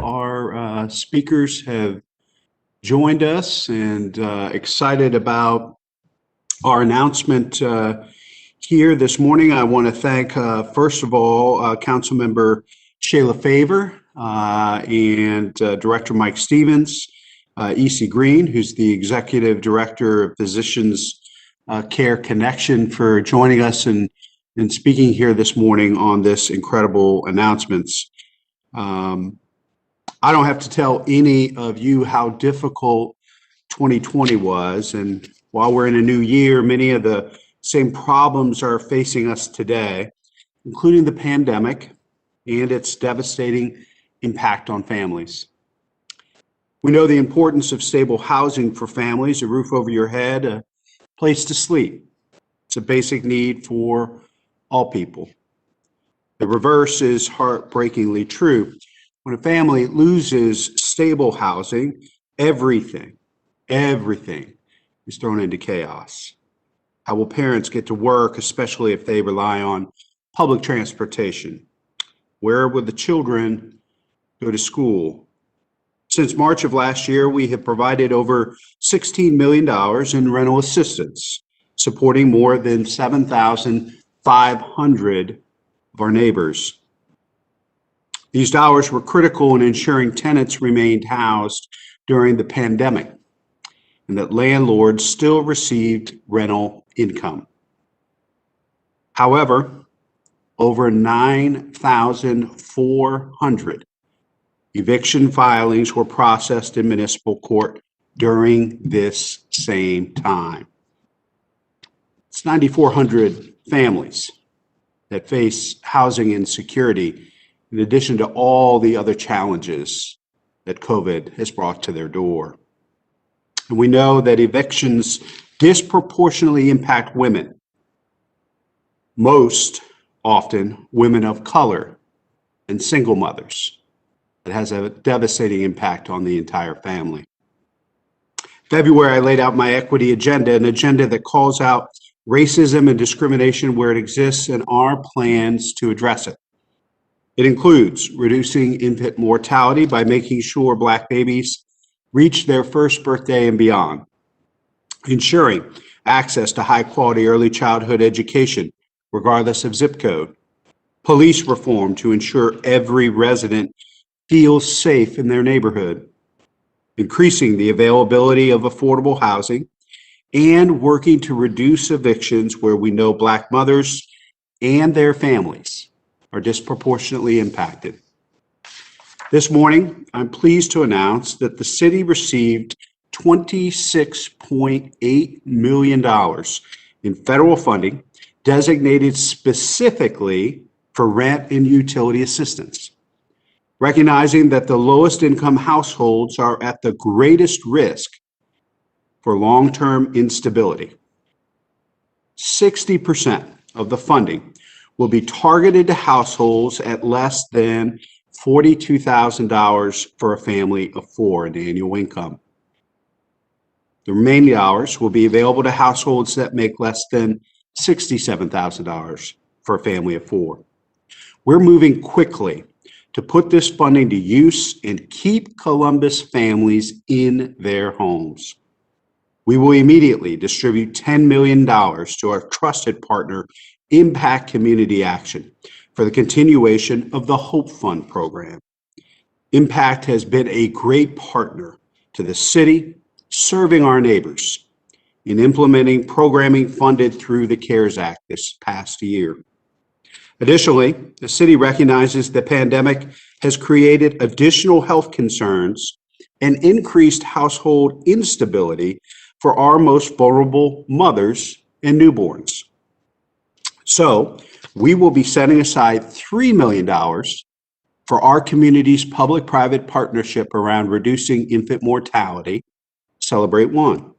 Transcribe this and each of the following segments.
our speakers have joined us and excited about our announcement here this morning. I want to thank, first of all, Councilmember Shayla Favor and Director Mike Stevens, E.C. Green, who's the Executive Director of Physicians Care Connection, for joining us and speaking here this morning on this incredible announcements. I don't have to tell any of you how difficult 2020 was, and while we're in a new year, many of the same problems are facing us today, including the pandemic and its devastating impact on families. We know the importance of stable housing for families, a roof over your head, a place to sleep. It's a basic need for all people. The reverse is heartbreakingly true. When a family loses stable housing, everything is thrown into chaos. How will parents get to work, especially if they rely on public transportation? Where will the children go to school? Since March of last year, we have provided over $16 million in rental assistance, supporting more than 7,500 of our neighbors. These dollars were critical in ensuring tenants remained housed during the pandemic and that landlords still received rental income. However, over 9,400 eviction filings were processed in municipal court during this same time. It's 9,400 families that face housing insecurity, in addition to all the other challenges that COVID has brought to their door. And we know that evictions disproportionately impact women, most often women of color and single mothers. It has a devastating impact on the entire family. February, I laid out my equity agenda, an agenda that calls out racism and discrimination where it exists and our plans to address it. It includes reducing infant mortality by making sure Black babies reach their first birthday and beyond, ensuring access to high-quality early childhood education, regardless of zip code, police reform to ensure every resident feels safe in their neighborhood, increasing the availability of affordable housing, and working to reduce evictions where we know Black mothers and their families are disproportionately impacted. This morning, I'm pleased to announce that the city received $26.8 million in federal funding designated specifically for rent and utility assistance, recognizing that the lowest income households are at the greatest risk for long-term instability. 60% of the funding will be targeted to households at less than $42,000 for a family of four in annual income. The remaining dollars will be available to households that make less than $67,000 for a family of four. We're moving quickly to put this funding to use and keep Columbus families in their homes. We will immediately distribute $10 million to our trusted partner, Impact Community Action, for the continuation of the Hope Fund program. Impact has been a great partner to the city, serving our neighbors in implementing programming funded through the CARES Act this past year. Additionally, the city recognizes the pandemic has created additional health concerns and increased household instability for our most vulnerable mothers and newborns. So we will be setting aside $3 million for our community's public-private partnership around reducing infant mortality, CelebrateOne.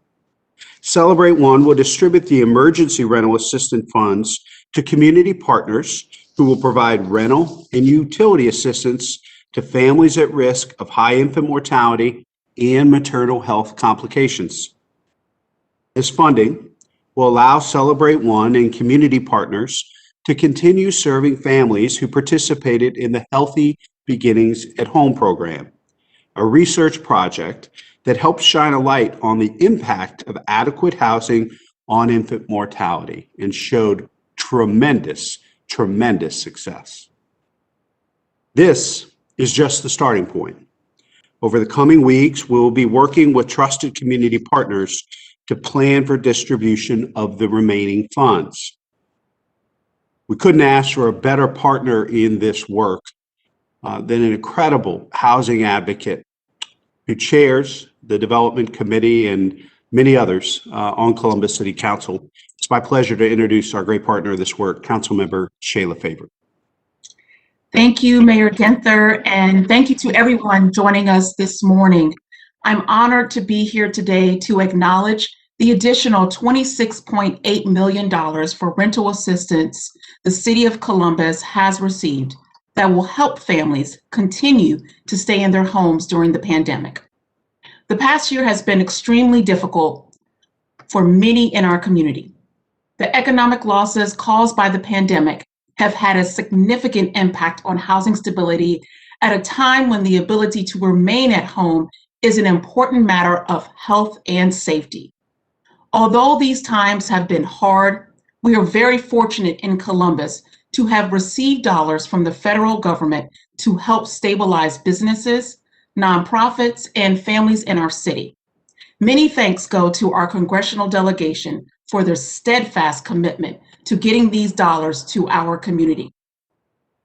CelebrateOne will distribute the emergency rental assistance funds to community partners who will provide rental and utility assistance to families at risk of high infant mortality and maternal health complications. This funding will allow CelebrateOne and community partners to continue serving families who participated in the Healthy Beginnings at Home program, a research project that helps shine a light on the impact of adequate housing on infant mortality and showed tremendous success. This is just the starting point. Over the coming weeks, we'll be working with trusted community partners to plan for distribution of the remaining funds. We couldn't ask for a better partner in this work than an incredible housing advocate who chairs the Development Committee and many others on Columbus City Council. It's my pleasure to introduce our great partner of this work, Councilmember Shayla Faber. Thank you, Mayor Ginther, and thank you to everyone joining us this morning. I'm honored to be here today to acknowledge the additional $26.8 million for rental assistance the City of Columbus has received that will help families continue to stay in their homes during the pandemic. The past year has been extremely difficult for many in our community. The economic losses caused by the pandemic have had a significant impact on housing stability at a time when the ability to remain at home is an important matter of health and safety. Although these times have been hard, we are very fortunate in Columbus to have received dollars from the federal government to help stabilize businesses, nonprofits, and families in our city. Many thanks go to our congressional delegation for their steadfast commitment to getting these dollars to our community.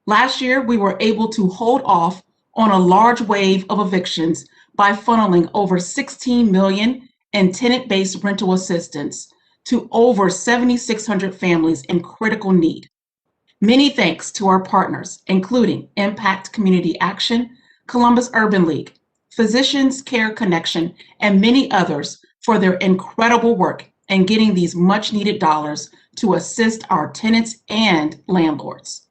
Last year, we were able to hold off on a large wave of evictions by funneling over $16 million in tenant-based rental assistance to over 7,600 families in critical need. Many thanks to our partners, including Impact Community Action, Columbus Urban League, Physicians Care Connection, and many others for their incredible work in getting these much-needed dollars to assist our tenants and landlords.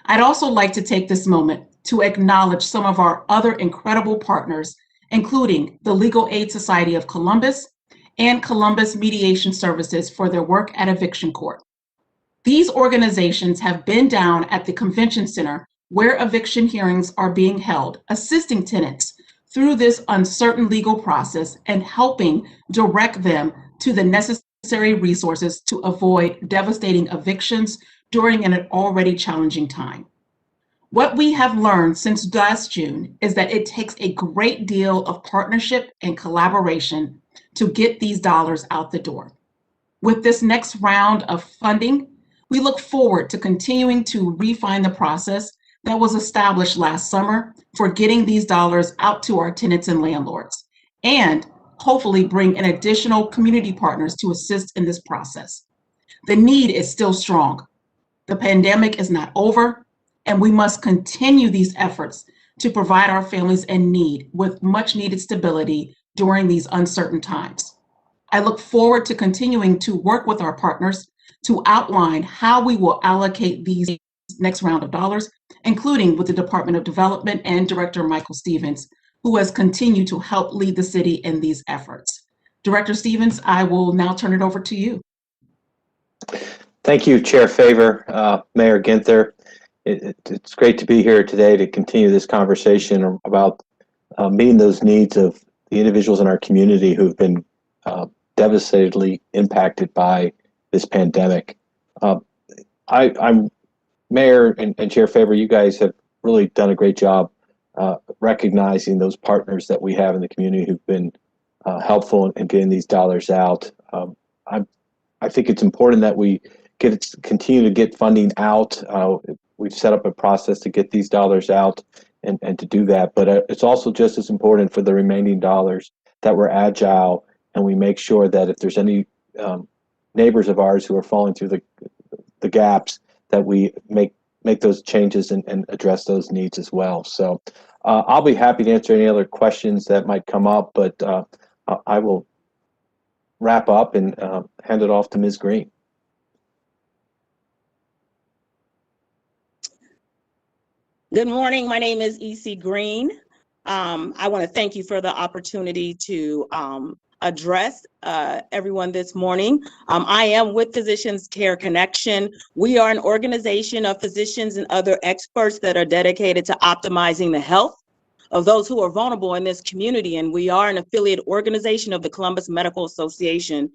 I'd also like to take this moment to acknowledge some of our other incredible partners, including the Legal Aid Society of Columbus and Columbus Mediation Services for their work at Eviction Court. These organizations have been down at the convention center where eviction hearings are being held, assisting tenants through this uncertain legal process and helping direct them to the necessary resources to avoid devastating evictions during an already challenging time. What we have learned since last June is that it takes a great deal of partnership and collaboration to get these dollars out the door. With this next round of funding, we look forward to continuing to refine the process that was established last summer for getting these dollars out to our tenants and landlords, and hopefully bring in additional community partners to assist in this process. The need is still strong. The pandemic is not over, and we must continue these efforts to provide our families in need with much needed stability during these uncertain times. I look forward to continuing to work with our partners to outline how we will allocate these next round of dollars, including with the Department of Development and Director Michael Stevens, who has continued to help lead the city in these efforts. Director Stevens, I will now turn it over to you. Thank you, Chair Faber, Mayor Ginther. It's great to be here today to continue this conversation about meeting those needs of the individuals in our community who've been devastatedly impacted by this pandemic. I'm Mayor and Chair Faber, you guys have really done a great job recognizing those partners that we have in the community who've been helpful in getting these dollars out. I think it's important that we continue to get funding out. We've set up a process to get these dollars out and to do that, but it's also just as important for the remaining dollars that we're agile and we make sure that if there's any neighbors of ours who are falling through the gaps, that we make those changes and address those needs as well. So I'll be happy to answer any other questions that might come up, but I will wrap up and hand it off to Ms. Green. Good morning. My name is E.C. Green. I want to thank you for the opportunity to address everyone this morning. I am with Physicians Care Connection. We are an organization of physicians and other experts that are dedicated to optimizing the health of those who are vulnerable in this community, and we are an affiliate organization of the Columbus Medical Association.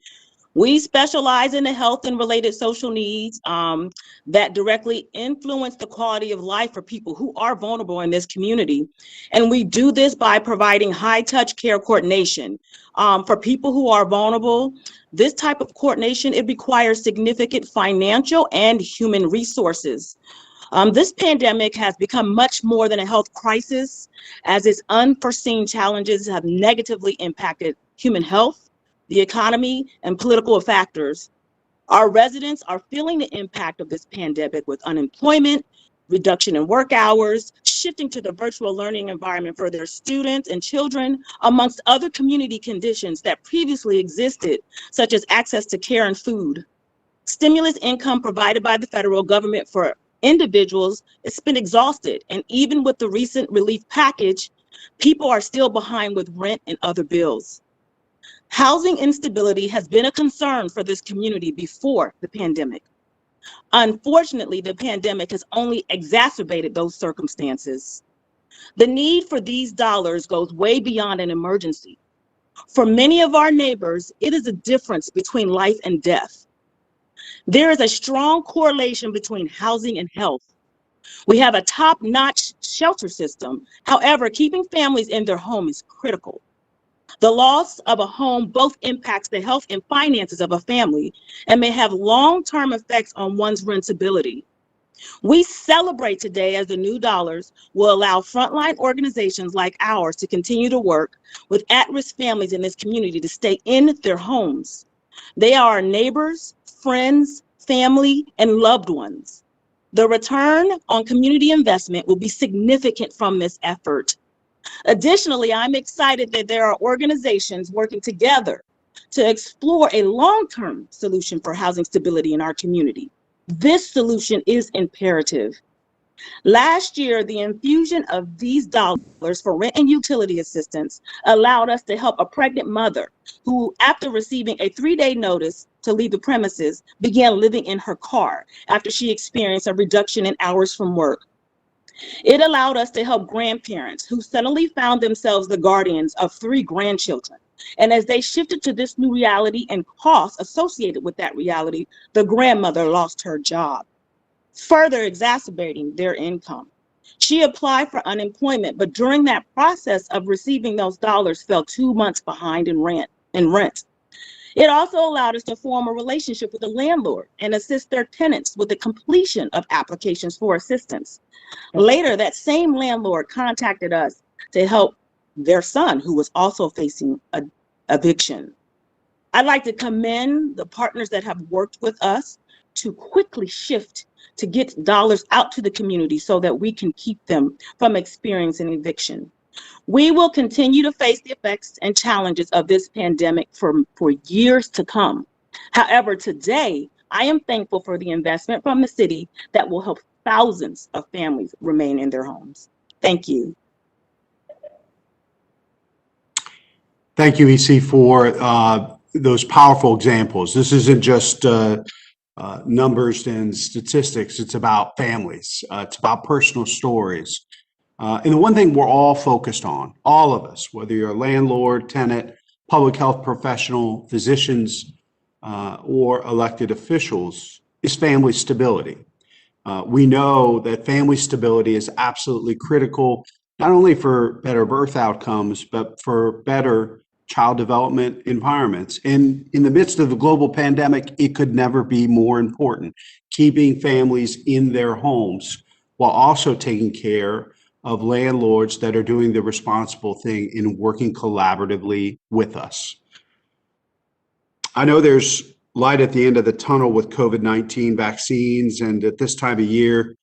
We specialize in the health and related social needs that directly influence the quality of life for people who are vulnerable in this community. And we do this by providing high-touch care coordination. For people who are vulnerable, this type of coordination, it requires significant financial and human resources. This pandemic has become much more than a health crisis, as its unforeseen challenges have negatively impacted human health, the economy, and political factors. Our residents are feeling the impact of this pandemic with unemployment, reduction in work hours, shifting to the virtual learning environment for their students and children, amongst other community conditions that previously existed, such as access to care and food. Stimulus income provided by the federal government for individuals, it's been exhausted. And even with the recent relief package, people are still behind with rent and other bills. Housing instability has been a concern for this community before the pandemic. Unfortunately, the pandemic has only exacerbated those circumstances. The need for these dollars goes way beyond an emergency. For many of our neighbors, it is a difference between life and death. There is a strong correlation between housing and health. We have a top-notch shelter system. However, keeping families in their home is critical. The loss of a home both impacts the health and finances of a family and may have long-term effects on one's rentability. We celebrate today as the new dollars will allow frontline organizations like ours to continue to work with at-risk families in this community to stay in their homes. They are our neighbors, friends, family, and loved ones. The return on community investment will be significant from this effort. Additionally, I'm excited that there are organizations working together to explore a long-term solution for housing stability in our community. This solution is imperative. Last year, the infusion of these dollars for rent and utility assistance allowed us to help a pregnant mother who, after receiving a 3-day notice to leave the premises, began living in her car after she experienced a reduction in hours from work. It allowed us to help grandparents who suddenly found themselves the guardians of 3 grandchildren. And as they shifted to this new reality and costs associated with that reality, the grandmother lost her job, further exacerbating their income. She applied for unemployment, but during that process of receiving those dollars, fell 2 months behind in rent. It also allowed us to form a relationship with the landlord and assist their tenants with the completion of applications for assistance. Later, that same landlord contacted us to help their son, who was also facing eviction. I'd like to commend the partners that have worked with us to quickly shift to get dollars out to the community so that we can keep them from experiencing eviction. We will continue to face the effects and challenges of this pandemic for years to come. However, today, I am thankful for the investment from the city that will help thousands of families remain in their homes. Thank you. Thank you, EC, for those powerful examples. This isn't just numbers and statistics. It's about families. It's about personal stories. And the one thing we're all focused on, all of us, whether you're a landlord, tenant, public health professional, physicians, or elected officials, is family stability. We know that family stability is absolutely critical, not only for better birth outcomes, but for better child development environments. And in the midst of the global pandemic, it could never be more important, keeping families in their homes while also taking care of landlords that are doing the responsible thing in working collaboratively with us. I know there's light at the end of the tunnel with COVID-19 vaccines, and at this time of year,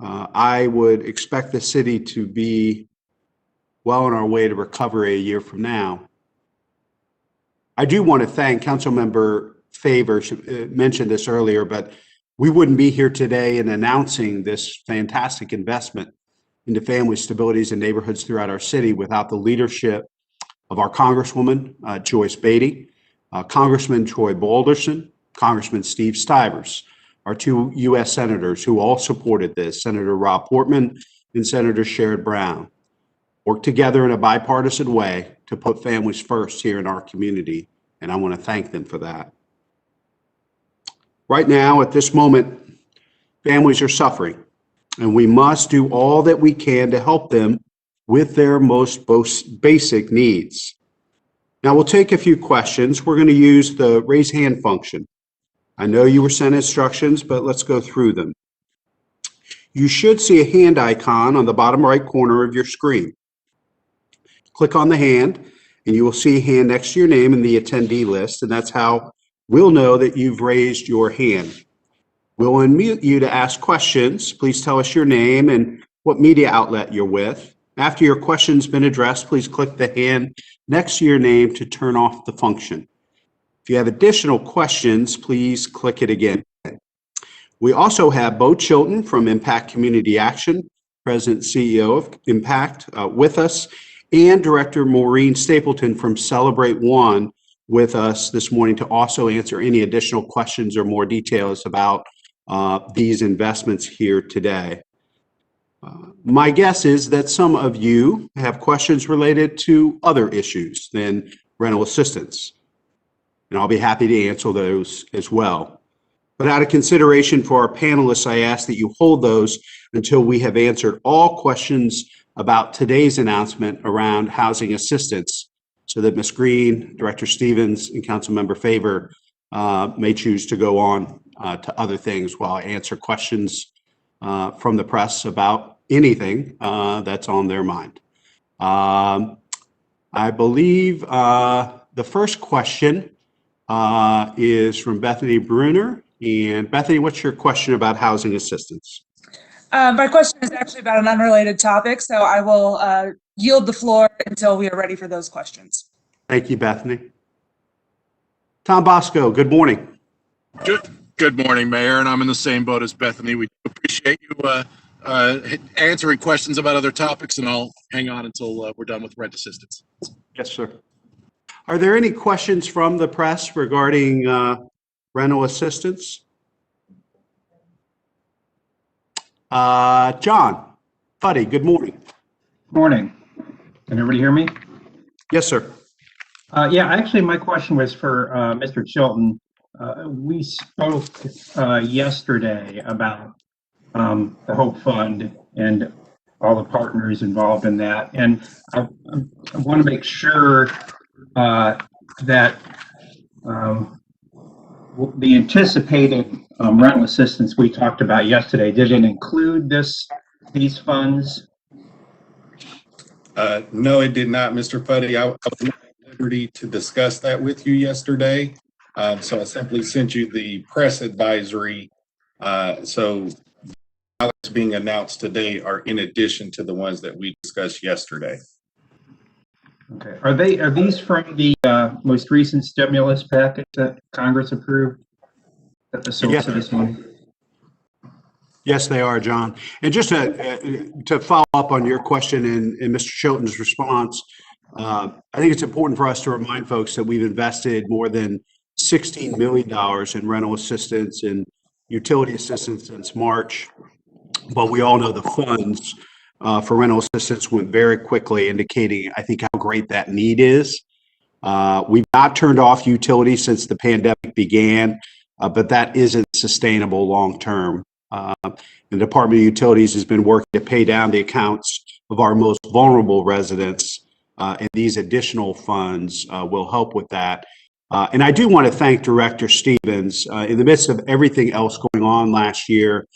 I would expect the city to be well on our way to recovery a year from now. I do want to thank Councilmember Favor. She mentioned this earlier, but we wouldn't be here today in announcing this fantastic investment into family stabilities in neighborhoods throughout our city without the leadership of our Congresswoman, Joyce Beatty, Congressman Troy Balderson, Congressman Steve Stivers, our two U.S. senators who all supported this, Senator Rob Portman and Senator Sherrod Brown, worked together in a bipartisan way to put families first here in our community, and I want to thank them for that. Right now, at this moment, families are suffering, and we must do all that we can to help them with their most basic needs. Now, we'll take a few questions. We're going to use the raise hand function. I know you were sent instructions, but let's go through them. You should see a hand icon on the bottom right corner of your screen. Click on the hand, and you will see a hand next to your name in the attendee list, and that's how we'll know that you've raised your hand. We'll unmute you to ask questions. Please tell us your name and what media outlet you're with. After your question's been addressed, please click the hand next to your name to turn off the function. If you have additional questions, please click it again. We also have Bo Chilton from Impact Community Action, President and CEO of Impact, with us, and Director Maureen Stapleton from CelebrateOne with us this morning to also answer any additional questions or more details about these investments here today. My guess is that some of you have questions related to other issues than rental assistance, and I'll be happy to answer those as well. But out of consideration for our panelists, I ask that you hold those until we have answered all questions about today's announcement around housing assistance, so that Ms. Green, Director Stevens, and Councilmember Favor may choose to go on to other things while I answer questions from the press about anything that's on their mind. I believe the first question is from Bethany Bruner. And Bethany, what's your question about housing assistance? My question is actually about an unrelated topic, so I will yield the floor until we are ready for those questions. Thank you, Bethany. Tom Bosco, good morning. Good morning, Mayor, and I'm in the same boat as Bethany. We appreciate you answering questions about other topics, and I'll hang on until we're done with rent assistance. Yes, sir. Are there any questions from the press regarding rental assistance? John Fuddy, good morning. Morning. Can everybody hear me? Yes, sir. Yeah, actually, my question was for Mr. Chilton. We spoke yesterday about the Hope Fund and all the partners involved in that. And I want to make sure that the anticipated rental assistance we talked about yesterday, did it include these funds? No, it did not, Mr. Fuddy. I was not at liberty to discuss that with you yesterday. So I simply sent you the press advisory. So the dollars being announced today are in addition to the ones that we discussed yesterday. Okay. Are these from the most recent stimulus package that Congress approved? That the source of this money? Yes, they are, John. And just to follow up on your question and Mr. Chilton's response, I think it's important for us to remind folks that we've invested more than $16 million in rental assistance and utility assistance since March. But we all know the funds for rental assistance went very quickly, indicating, I think, how great that need is. We've not turned off utilities since the pandemic began, but that isn't sustainable long term. The Department of Utilities has been working to pay down the accounts of our most vulnerable residents, and these additional funds will help with that. And I do want to thank Director Stevens. In the midst of everything else going on last year,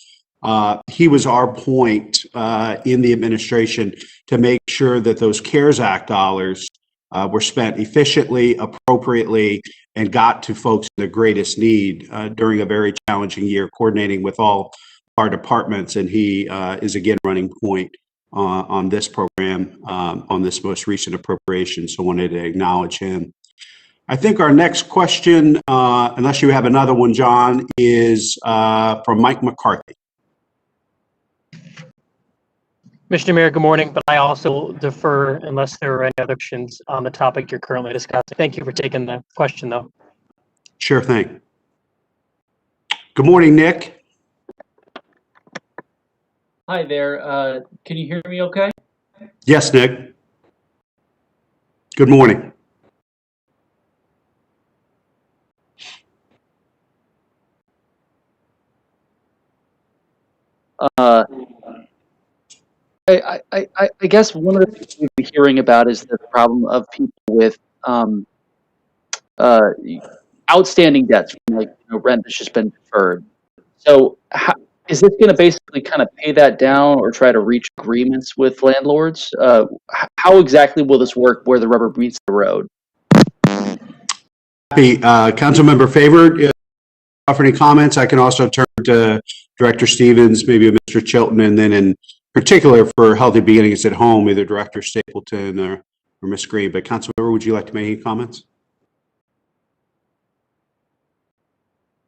he was our point in the administration to make sure that those CARES Act dollars were spent efficiently, appropriately, and got to folks in the greatest need during a very challenging year, coordinating with all our departments. And he is again running point on this program, on this most recent appropriation. So wanted to acknowledge him. I think our next question, unless you have another one, John, is from Mike McCarthy. Mr. Mayor, good morning, but I also defer unless there are any other questions on the topic you're currently discussing. Thank you for taking the question, though. Sure thing. Good morning, Nick. Hi there. Can you hear me okay? Yes, Nick. Good morning. I guess one of the things we've been hearing about is the problem of people with uh, outstanding debts, like rent that's just been deferred. So is this going to basically kind of pay that down or try to reach agreements with landlords? How exactly will this work where the rubber meets the road? Happy, Councilmember Favor, offer any comments? I can also turn to Director Stevens, maybe Mr. Chilton, and then in particular for Healthy Beginnings at Home, either Director Stapleton or Ms. Green. But Councilmember, would you like to make any comments?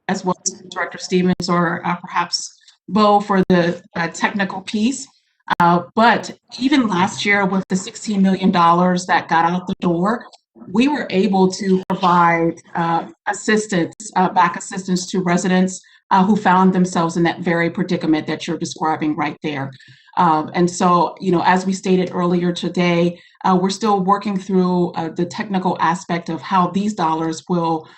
As well as Director Stevens or perhaps Bo for the technical piece. But even last year with the $16 million that got out the door, we were able to provide assistance, back assistance to residents who found themselves in that very predicament that you're describing right there. And so, as we stated earlier today, we're still working through the technical aspect of how these dollars will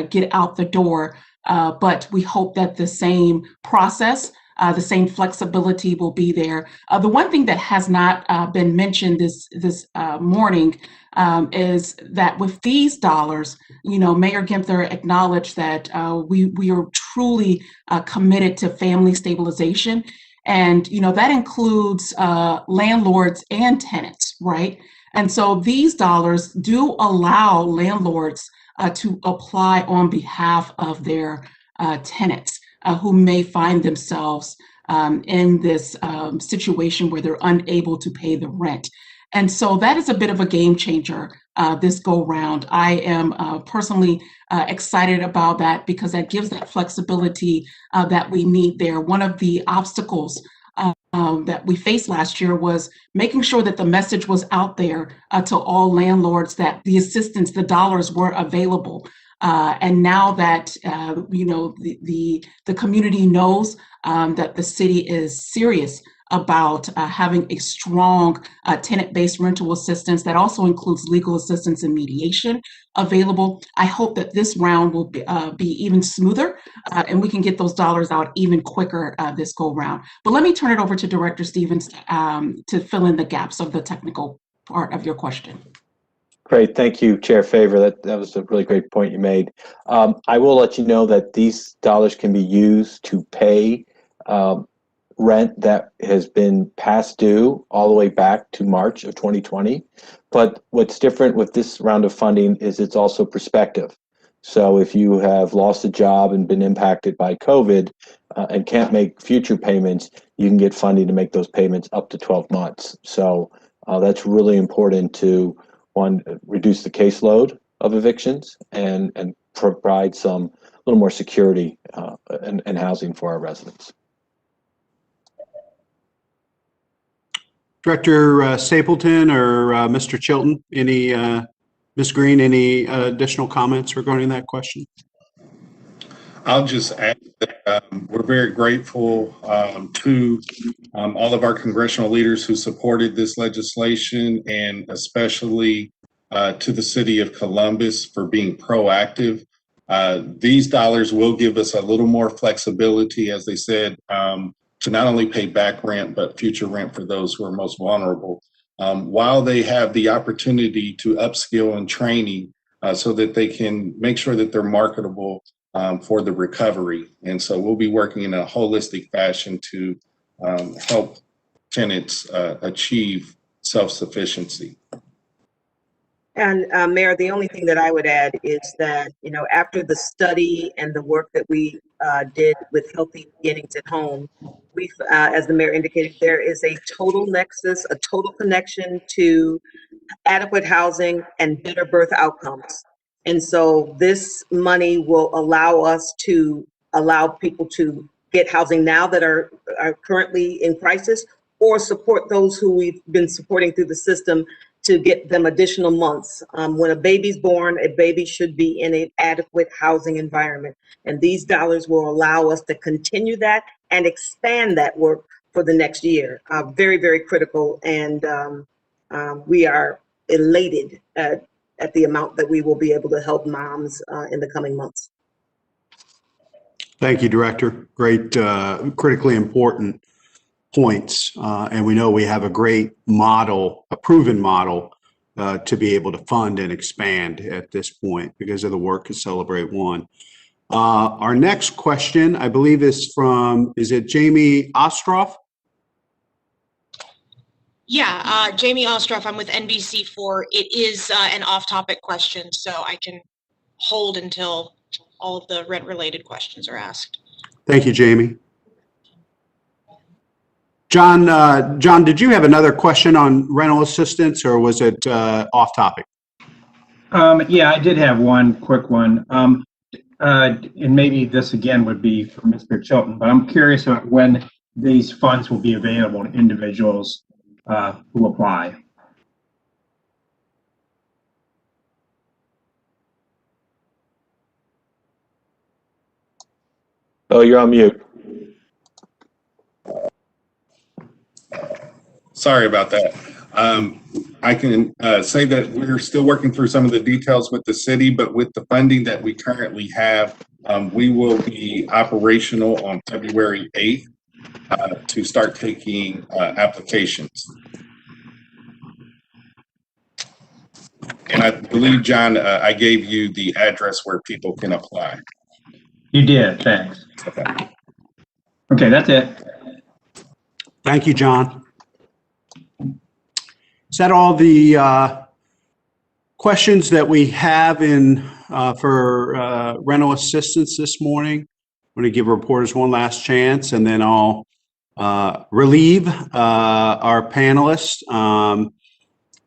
get out the door. But we hope that the same process, the same flexibility will be there. The one thing that has not been mentioned this morning is that with these dollars, Mayor Ginther acknowledged that we are truly committed to family stabilization. And, that includes landlords and tenants, right? And so these dollars do allow landlords to apply on behalf of their tenants who may find themselves in this situation where they're unable to pay the rent. And so that is a bit of a game changer this go round. I am personally excited about that because that gives that flexibility that we need there. One of the obstacles that we faced last year was making sure that the message was out there to all landlords that the assistance, the dollars were available. And now that the community knows that the city is serious about having a strong tenant-based rental assistance that also includes legal assistance and mediation available, I hope that this round will be even smoother and we can get those dollars out even quicker this go round. But let me turn it over to Director Stevens to fill in the gaps of the technical part of your question. Great, thank you, Chair Favor. That was a really great point you made. I will let you know that these dollars can be used to pay rent that has been past due all the way back to March of 2020. But what's different with this round of funding is it's also prospective. So if you have lost a job and been impacted by COVID and can't make future payments, you can get funding to make those payments up to 12 months. So that's really important to, one, reduce the caseload of evictions and provide some little more security and housing for our residents. Director Stapleton or Mr. Chilton, Ms. Green, any additional comments regarding that question? I'll just add that we're very grateful to all of our congressional leaders who supported this legislation, and especially to the city of Columbus for being proactive. These dollars will give us a little more flexibility, as they said, to not only pay back rent, but future rent for those who are most vulnerable, while they have the opportunity to upskill and training so that they can make sure that they're marketable for the recovery. And so we'll be working in a holistic fashion to help tenants achieve self-sufficiency. And Mayor, the only thing that I would add is that, after the study and the work that we did with Healthy Beginnings at Home, we've, as the Mayor indicated, there is a total nexus, a total connection to adequate housing and better birth outcomes. And so this money will allow us to allow people to get housing now that are currently in crisis, or support those who we've been supporting through the system to get them additional months. When a baby's born, a baby should be in an adequate housing environment. And these dollars will allow us to continue that and expand that work for the next year. Very, very critical. And we are elated at the amount that we will be able to help moms in the coming months. Thank you, Director. Great, critically important points. And we know we have a great model, a proven model to be able to fund and expand at this point because of the work of CelebrateOne. Our next question, I believe, is from, is it Jamie Ostroff? Yeah, Jamie Ostroff, I'm with NBC4. It is an off-topic question, so I can hold until all of the rent-related questions are asked. Thank you, Jamie. John, did you have another question on rental assistance, or was it off topic? Yeah, I did have one quick one. And maybe this again would be for Mr. Chilton, but I'm curious about when these funds will be available to individuals who apply. Oh, you're on mute. Sorry about that. I can say that we're still working through some of the details with the city, but with the funding that we currently have, we will be operational on February 8th to start taking applications. And I believe, John, I gave you the address where people can apply. You did, thanks. Okay, that's it. Thank you, John. Is that all the questions that we have in for rental assistance this morning? I'm going to give reporters one last chance, and then I'll relieve our panelists.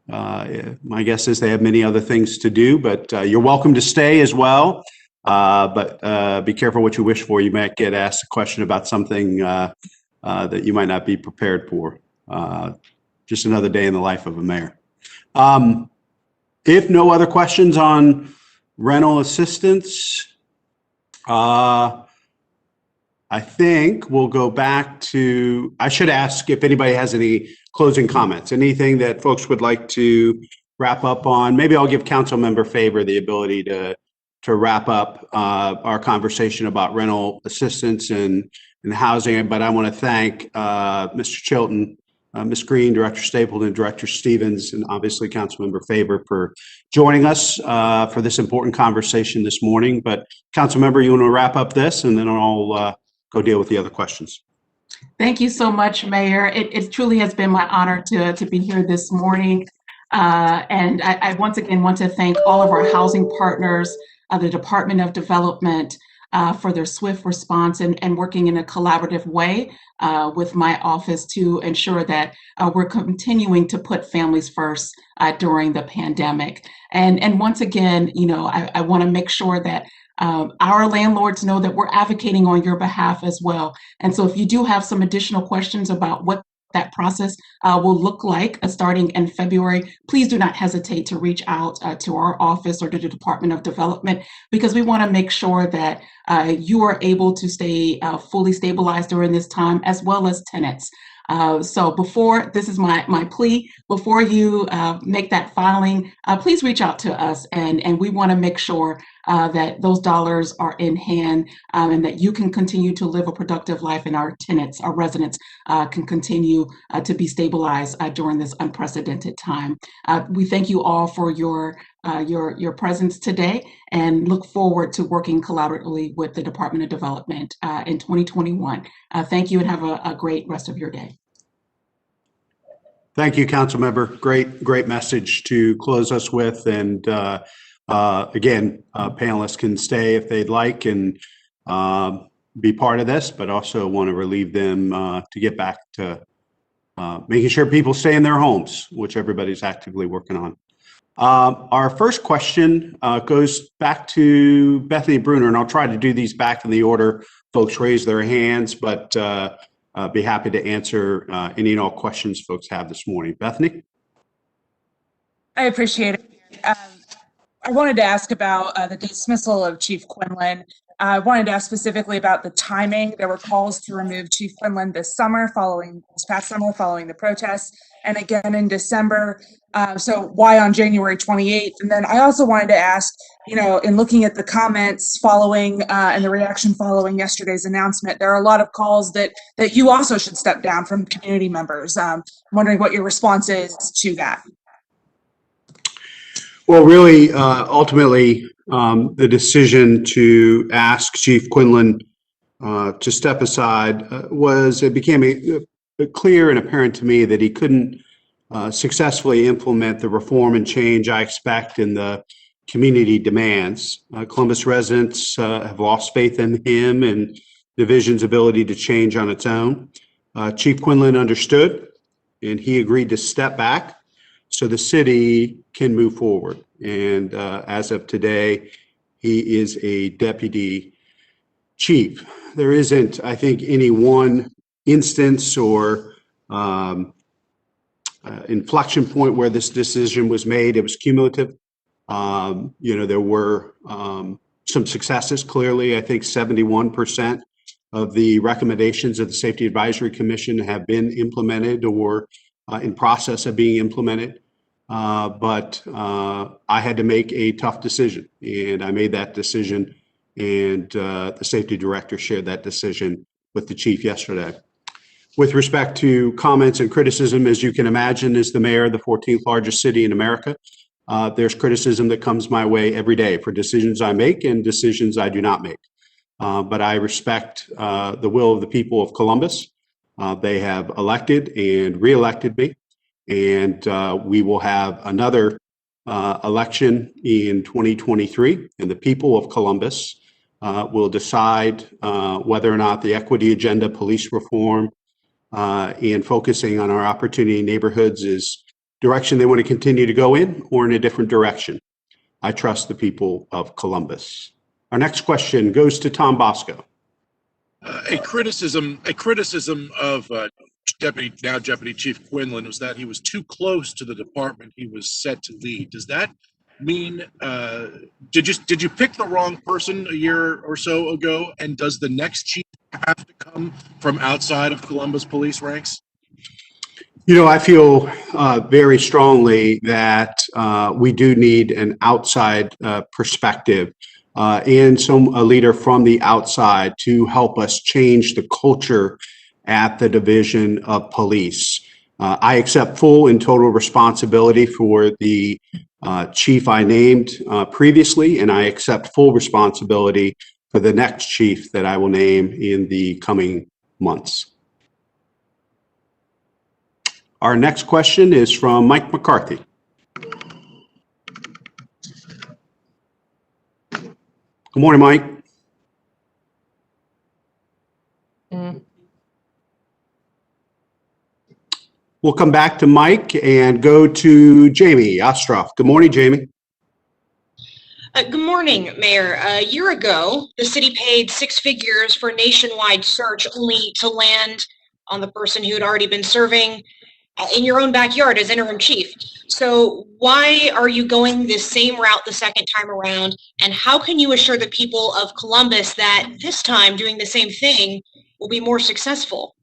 My guess is they have many other things to do, but you're welcome to stay as well. But be careful what you wish for. You might get asked a question about something that you might not be prepared for. Just another day in the life of a mayor. If no other questions on rental assistance, I think we'll go back to, I should ask if anybody has any closing comments, anything that folks would like to wrap up on. Maybe I'll give Councilmember Faber the ability to wrap up our conversation about rental assistance and housing. But I want to thank Mr. Chilton, Ms. Green, Director Stapleton, Director Stevens, and obviously Councilmember Faber for joining us for this important conversation this morning. But Councilmember, you want to wrap up this, and then I'll go deal with the other questions. Thank you so much, Mayor. It truly has been my honor to be here this morning. And I once again want to thank all of our housing partners, the Department of Development, for their swift response and working in a collaborative way with my office to ensure that we're continuing to put families first during the pandemic. And once again, you know, I want to make sure that our landlords know that we're advocating on your behalf as well. And so if you do have some additional questions about what that process will look like starting in February, please do not hesitate to reach out to our office or to the Department of Development, because we want to make sure that you are able to stay fully stabilized during this time, as well as tenants. So before, this is my plea, before you make that filing, please reach out to us, and we want to make sure that those dollars are in hand and that you can continue to live a productive life, and our tenants, our residents can continue to be stabilized during this unprecedented time. We thank you all for your presence today and look forward to working collaboratively with the Department of Development in 2021. Thank you and have a great rest of your day. Thank you, Councilmember. Great message to close us with. And again, panelists can stay if they'd like and be part of this, but also want to relieve them to get back to making sure people stay in their homes, which everybody's actively working on. Our first question goes back to Bethany Bruner, and I'll try to do these back in the order folks raise their hands, but be happy to answer any and all questions folks have this morning. Bethany? I appreciate it. I wanted to ask about the dismissal of Chief Quinlan. I wanted to ask specifically about the timing. There were calls to remove Chief Quinlan this past summer, following the protests, and again in December. So why on January 28th? And then I also wanted to ask, in looking at the comments following and the reaction following yesterday's announcement, there are a lot of calls that you also should step down from community members. I'm wondering what your response is to that. Well, really, ultimately, the decision to ask Chief Quinlan to step aside it became clear and apparent to me that he couldn't successfully implement the reform and change I expect in the community demands. Columbus residents have lost faith in him and division's ability to change on its own. Chief Quinlan understood, and he agreed to step back so the city can move forward. And as of today, he is a deputy chief. There isn't, I think, any one instance or inflection point where this decision was made. It was cumulative. There were some successes. Clearly, I think 71% of the recommendations of the Safety Advisory Commission have been implemented or in process of being implemented. But I had to make a tough decision, and I made that decision, and the safety director shared that decision with the chief yesterday. With respect to comments and criticism, as you can imagine, as the mayor of the 14th largest city in America, there's criticism that comes my way every day for decisions I make and decisions I do not make. But I respect the will of the people of Columbus. They have elected and re-elected me. And we will have another election in 2023, and the people of Columbus will decide whether or not the equity agenda, police reform, and focusing on our opportunity neighborhoods is direction they want to continue to go in or in a different direction. I trust the people of Columbus. Our next question goes to Tom Bosco. A criticism of Deputy Chief Quinlan was that he was too close to the department he was set to lead. Does that mean did you pick the wrong person a year or so ago? And does the next chief have to come from outside of Columbus police ranks? I feel very strongly that we do need an outside perspective and a leader from the outside to help us change the culture at the Division of Police. I accept full and total responsibility for the chief I named previously, and I accept full responsibility for the next chief that I will name in the coming months. Our next question is from Mike McCarthy. Good morning, Mike. We'll come back to Mike and go to Jamie Ostroff. Good morning, Jamie. Good morning, Mayor. A year ago, the city paid 6 figures for a nationwide search only to land on the person who had already been serving in your own backyard as interim chief. So why are you going this same route the second time around? And how can you assure the people of Columbus that this time doing the same thing will be more successful?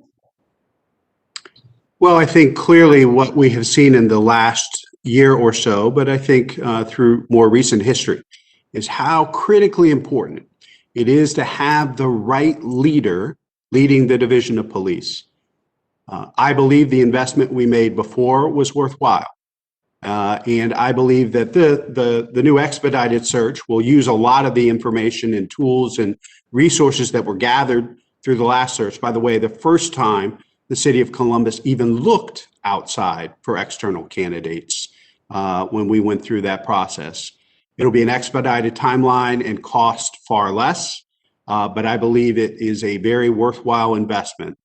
Well, I think clearly what we have seen in the last year or so, but I think through more recent history, is how critically important it is to have the right leader leading the Division of Police. I believe the investment we made before was worthwhile. And I believe that the new expedited search will use a lot of the information and tools and resources that were gathered through the last search. By the way, the first time the city of Columbus even looked outside for external candidates when we went through that process. It'll be an expedited timeline and cost far less, but I believe it is a very worthwhile investment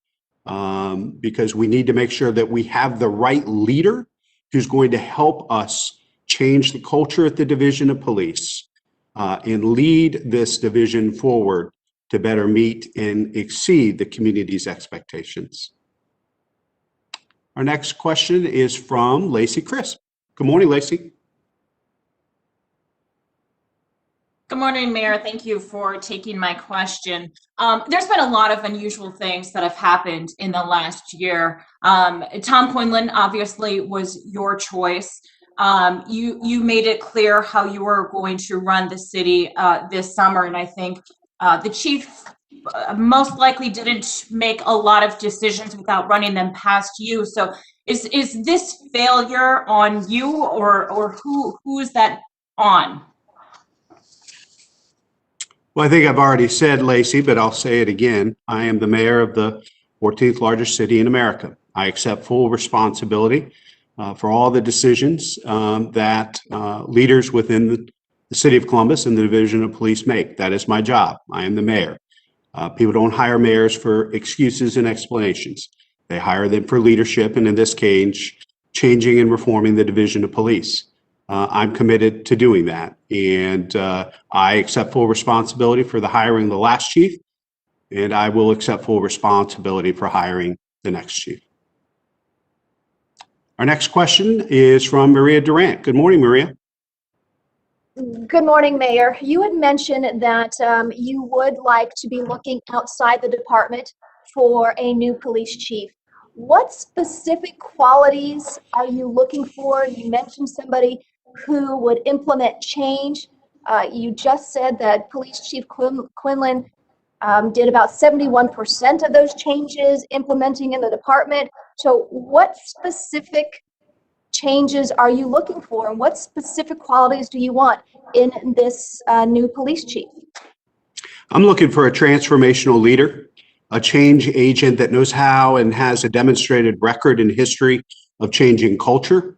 because we need to make sure that we have the right leader who's going to help us change the culture at the Division of Police and lead this division forward to better meet and exceed the community's expectations. Our next question is from Lacey Crisp. Good morning, Lacey. Good morning, Mayor. Thank you for taking my question. There's been a lot of unusual things that have happened in the last year. Tom Quinlan obviously was your choice. You made it clear how you were going to run the city this summer, and I think the chief most likely didn't make a lot of decisions without running them past you. So is this failure on you, or who's that on? Well, I think I've already said, Lacey, but I'll say it again. I am the mayor of the 14th largest city in America. I accept full responsibility for all the decisions that leaders within the city of Columbus and the Division of Police make. That is my job. I am the mayor. People don't hire mayors for excuses and explanations. They hire them for leadership, and in this case, changing and reforming the Division of Police. I'm committed to doing that, and I accept full responsibility for the hiring of the last chief, and I will accept full responsibility for hiring the next chief. Our next question is from Maria Durant. Good morning, Maria. Good morning, Mayor. You had mentioned that you would like to be looking outside the department for a new police chief. What specific qualities are you looking for? You mentioned somebody who would implement change. You just said that Police Chief Quinlan did about 71% of those changes implementing in the department. So what specific changes are you looking for, and what specific qualities do you want in this new police chief? I'm looking for a transformational leader, a change agent that knows how and has a demonstrated record and history of changing culture,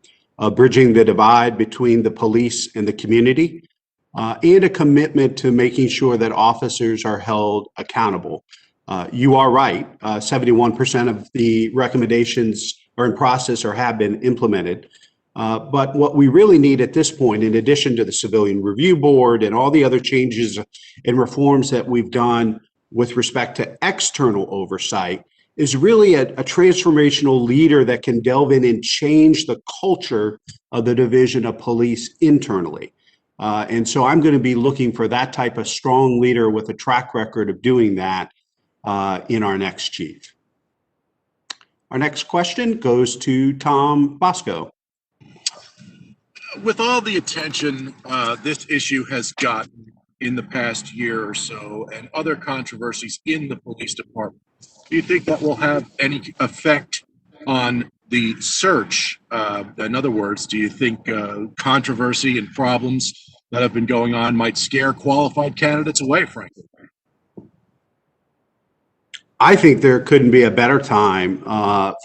bridging the divide between the police and the community, and a commitment to making sure that officers are held accountable. You are right, 71% of the recommendations are in process or have been implemented. But what we really need at this point, in addition to the Civilian Review Board and all the other changes and reforms that we've done with respect to external oversight, is really a transformational leader that can delve in and change the culture of the Division of Police internally. And so I'm going to be looking for that type of strong leader with a track record of doing that in our next chief. Our next question goes to Tom Bosco. With all the attention this issue has gotten in the past year or so, and other controversies in the police department, do you think that will have any effect on the search? In other words, do you think controversy and problems that have been going on might scare qualified candidates away, frankly? I think there couldn't be a better time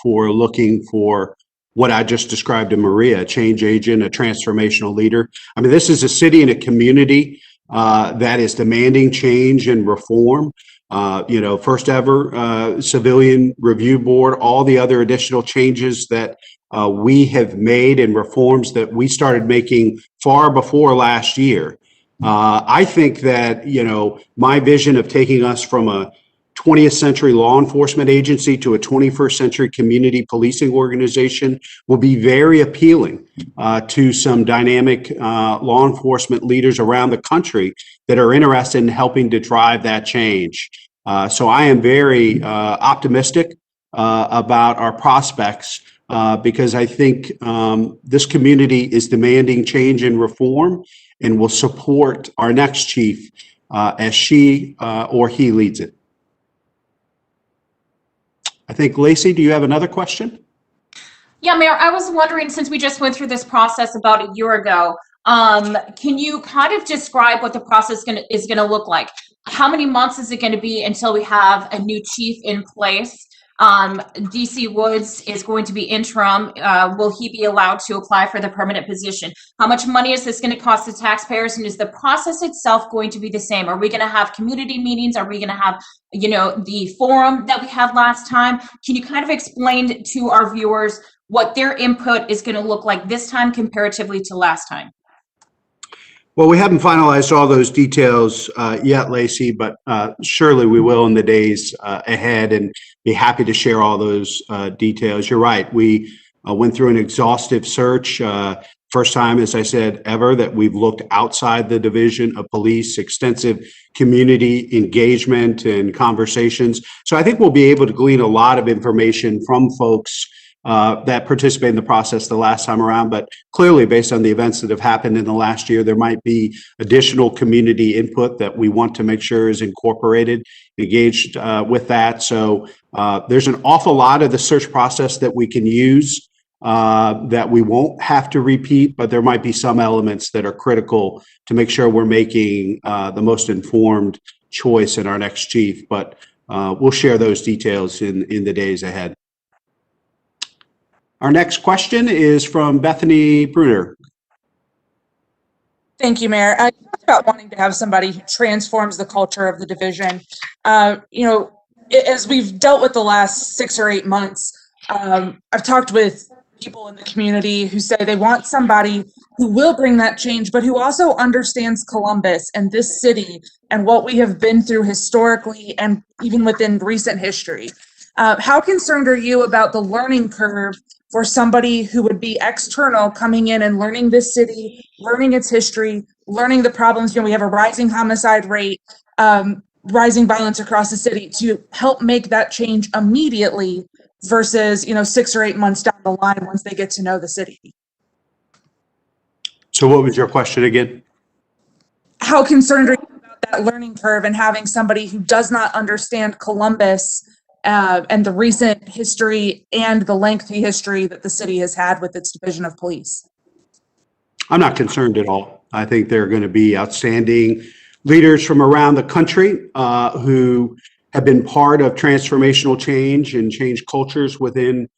for looking for what I just described to Maria, a change agent, a transformational leader. I mean, this is a city and a community that is demanding change and reform. First ever Civilian Review Board, all the other additional changes that we have made and reforms that we started making far before last year. I think that, my vision of taking us from a 20th century law enforcement agency to a 21st century community policing organization will be very appealing to some dynamic law enforcement leaders around the country that are interested in helping to drive that change. So I am very optimistic about our prospects because I think this community is demanding change and reform and will support our next chief as she or he leads it. I think, Lacey, do you have another question? Yeah, Mayor, I was wondering, since we just went through this process about a year ago, can you kind of describe what the process is going to look like? How many months is it going to be until we have a new chief in place? DC Woods is going to be interim. Will he be allowed to apply for the permanent position? How much money is this going to cost the taxpayers? And is the process itself going to be the same? Are we going to have community meetings? Are we going to have, the forum that we had last time? Can you kind of explain to our viewers what their input is going to look like this time comparatively to last time? Well, we haven't finalized all those details yet, Lacey, but surely we will in the days ahead, and be happy to share all those details. You're right. We went through an exhaustive search. First time, as I said, ever that we've looked outside the division of police, extensive community engagement and conversations. So I think we'll be able to glean a lot of information from folks that participated in the process the last time around. But clearly, based on the events that have happened in the last year, there might be additional community input that we want to make sure is incorporated, engaged with that. So there's an awful lot of the search process that we can use that we won't have to repeat, but there might be some elements that are critical to make sure we're making the most informed choice in our next chief. But we'll share those details in the days ahead. Our next question is from Bethany Bruner. Thank you, Mayor. You talked about wanting to have somebody who transforms the culture of the division. As we've dealt with the last 6 or 8 months, I've talked with people in the community who say they want somebody who will bring that change, but who also understands Columbus and this city and what we have been through historically and even within recent history. How concerned are you about the learning curve for somebody who would be external coming in and learning this city, learning its history, learning the problems? We have a rising homicide rate, rising violence across the city, to help make that change immediately versus 6 or 8 months down the line once they get to know the city. So what was your question again? How concerned are you about that learning curve and having somebody who does not understand Columbus and the recent history and the lengthy history that the city has had with its division of police? I'm not concerned at all. I think there are going to be outstanding leaders from around the country who have been part of transformational change and change cultures within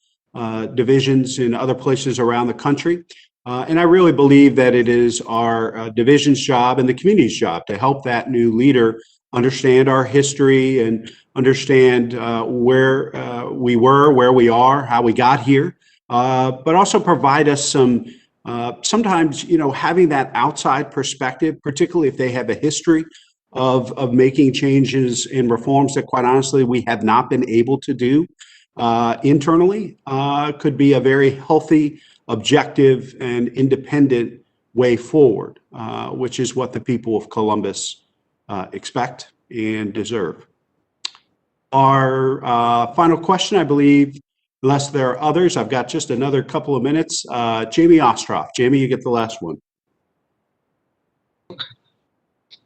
divisions in other places around the country. And I really believe that it is our division's job and the community's job to help that new leader understand our history and understand where we were, where we are, how we got here, but also provide us some, sometimes, having that outside perspective, particularly if they have a history of making changes and reforms that, quite honestly, we have not been able to do internally, could be a very healthy, objective, and independent way forward, which is what the people of Columbus expect and deserve. Our final question, I believe, unless there are others, I've got just another couple of minutes. Jamie Ostroff. Jamie, you get the last one.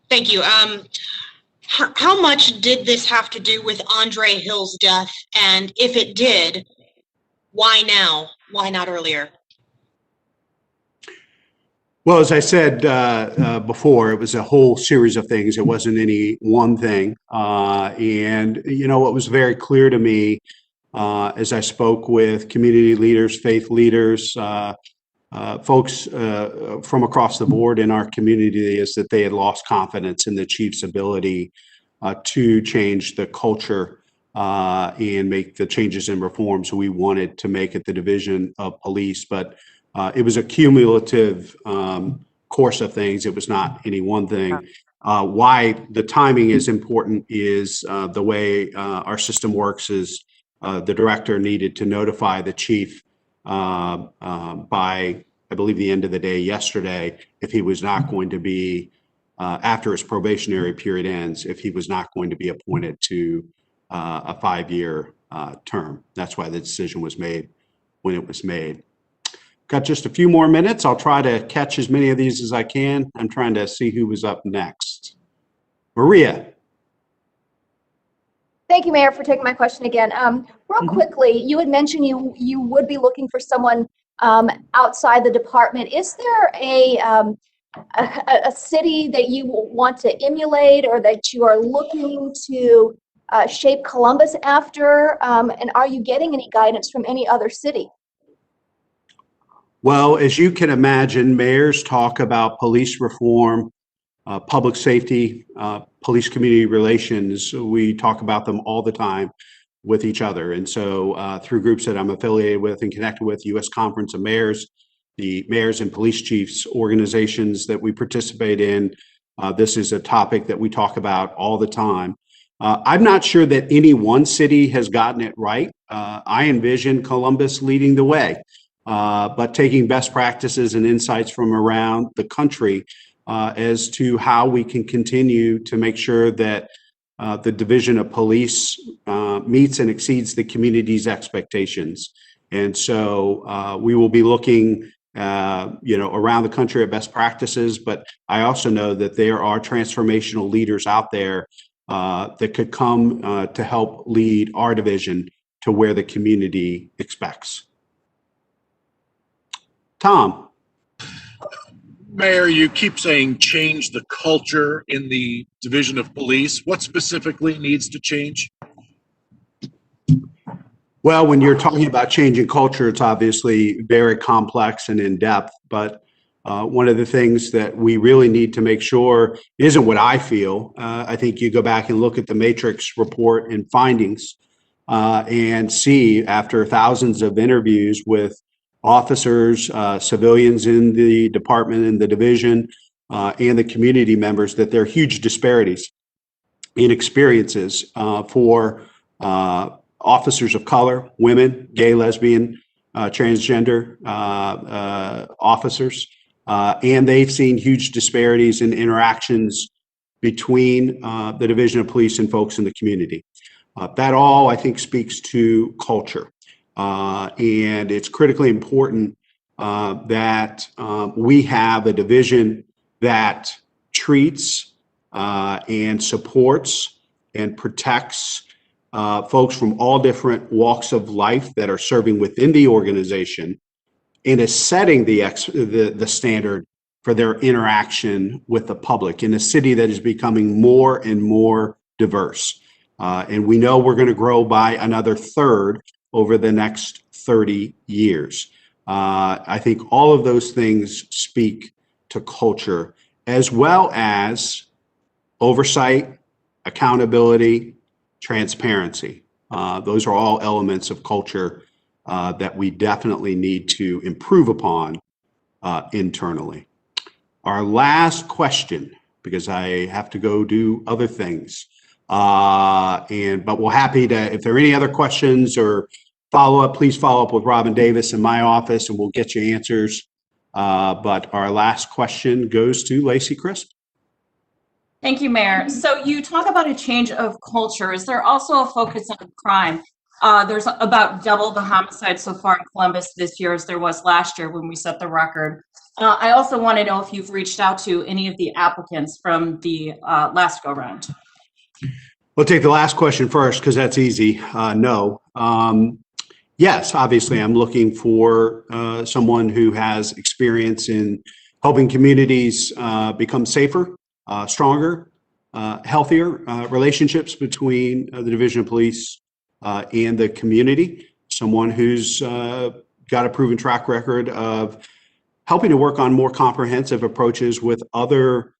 Thank you. How much did this have to do with Andre Hill's death? And if it did, why now? Why not earlier? Well, as I said before, it was a whole series of things. It wasn't any one thing. And, what was very clear to me as I spoke with community leaders, faith leaders, folks from across the board in our community, is that they had lost confidence in the chief's ability to change the culture and make the changes and reforms we wanted to make at the Division of Police. But it was a cumulative course of things. It was not any one thing. Why the timing is important is the way our system works is the director needed to notify the chief by, I believe, the end of the day yesterday, if he was not going to be, after his probationary period ends, if he was not going to be appointed to a 5-year term. That's why the decision was made when it was made. Got just a few more minutes. I'll try to catch as many of these as I can. I'm trying to see who was up next. Maria. Thank you, Mayor, for taking my question again. Real quickly, you had mentioned you would be looking for someone outside the department. Is there a city that you want to emulate or that you are looking to shape Columbus after? And are you getting any guidance from any other city? Well, as you can imagine, mayors talk about police reform, public safety, police community relations. We talk about them all the time with each other. And so through groups that I'm affiliated with and connected with, U.S. Conference of Mayors, the mayors and police chiefs organizations that we participate in. This is a topic that we talk about all the time. I'm not sure that any one city has gotten it right. I envision Columbus leading the way, but taking best practices and insights from around the country as to how we can continue to make sure that the Division of Police meets and exceeds the community's expectations. And so we will be looking around the country at best practices, but I also know that there are transformational leaders out there that could come to help lead our division to where the community expects. Tom. Mayor, you keep saying change the culture in the Division of Police. What specifically needs to change? Well, when you're talking about changing culture, it's obviously very complex and in-depth, but one of the things that we really need to make sure isn't what I feel. I think you go back and look at the Matrix report and findings and see, after thousands of interviews with officers, civilians in the department and the division, and the community members, that there are huge disparities in experiences for officers of color, women, gay, lesbian, transgender officers. And they've seen huge disparities in interactions between the Division of Police and folks in the community. That all, I think, speaks to culture. And it's critically important that we have a division that treats and supports and protects folks from all different walks of life that are serving within the organization, and is setting the standard for their interaction with the public in a city that is becoming more and more diverse. And we know we're going to grow by another third over the next 30 years. I think all of those things speak to culture, as well as oversight, accountability, transparency. Those are all elements of culture that we definitely need to improve upon internally. Our last question, because I have to go do other things, but we're happy to, if there are any other questions or follow-up, please follow up with Robin Davis in my office and we'll get you answers. But our last question goes to Lacey Crisp. Thank you, Mayor. So you talk about a change of culture. Is there also a focus on crime? There's about double the homicides so far in Columbus this year as there was last year when we set the record. I also want to know if you've reached out to any of the applicants from the last go-round. We'll take the last question first because that's easy. No. Yes, obviously, I'm looking for someone who has experience in helping communities become safer, stronger, healthier relationships between the Division of Police and the community. Someone who's got a proven track record of helping to work on more comprehensive approaches with other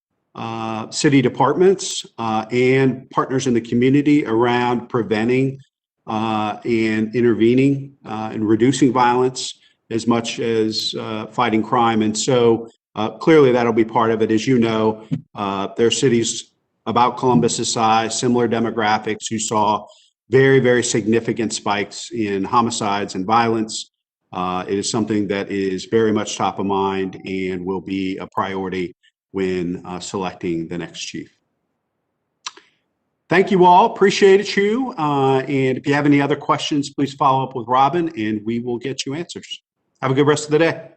city departments and partners in the community around preventing and intervening and reducing violence as much as fighting crime. And so clearly that'll be part of it. As you know, there are cities about Columbus's size, similar demographics, who saw very, very significant spikes in homicides and violence. It is something that is very much top of mind and will be a priority when selecting the next chief. Thank you all. Appreciate you. And if you have any other questions, please follow up with Robin and we will get you answers. Have a good rest of the day.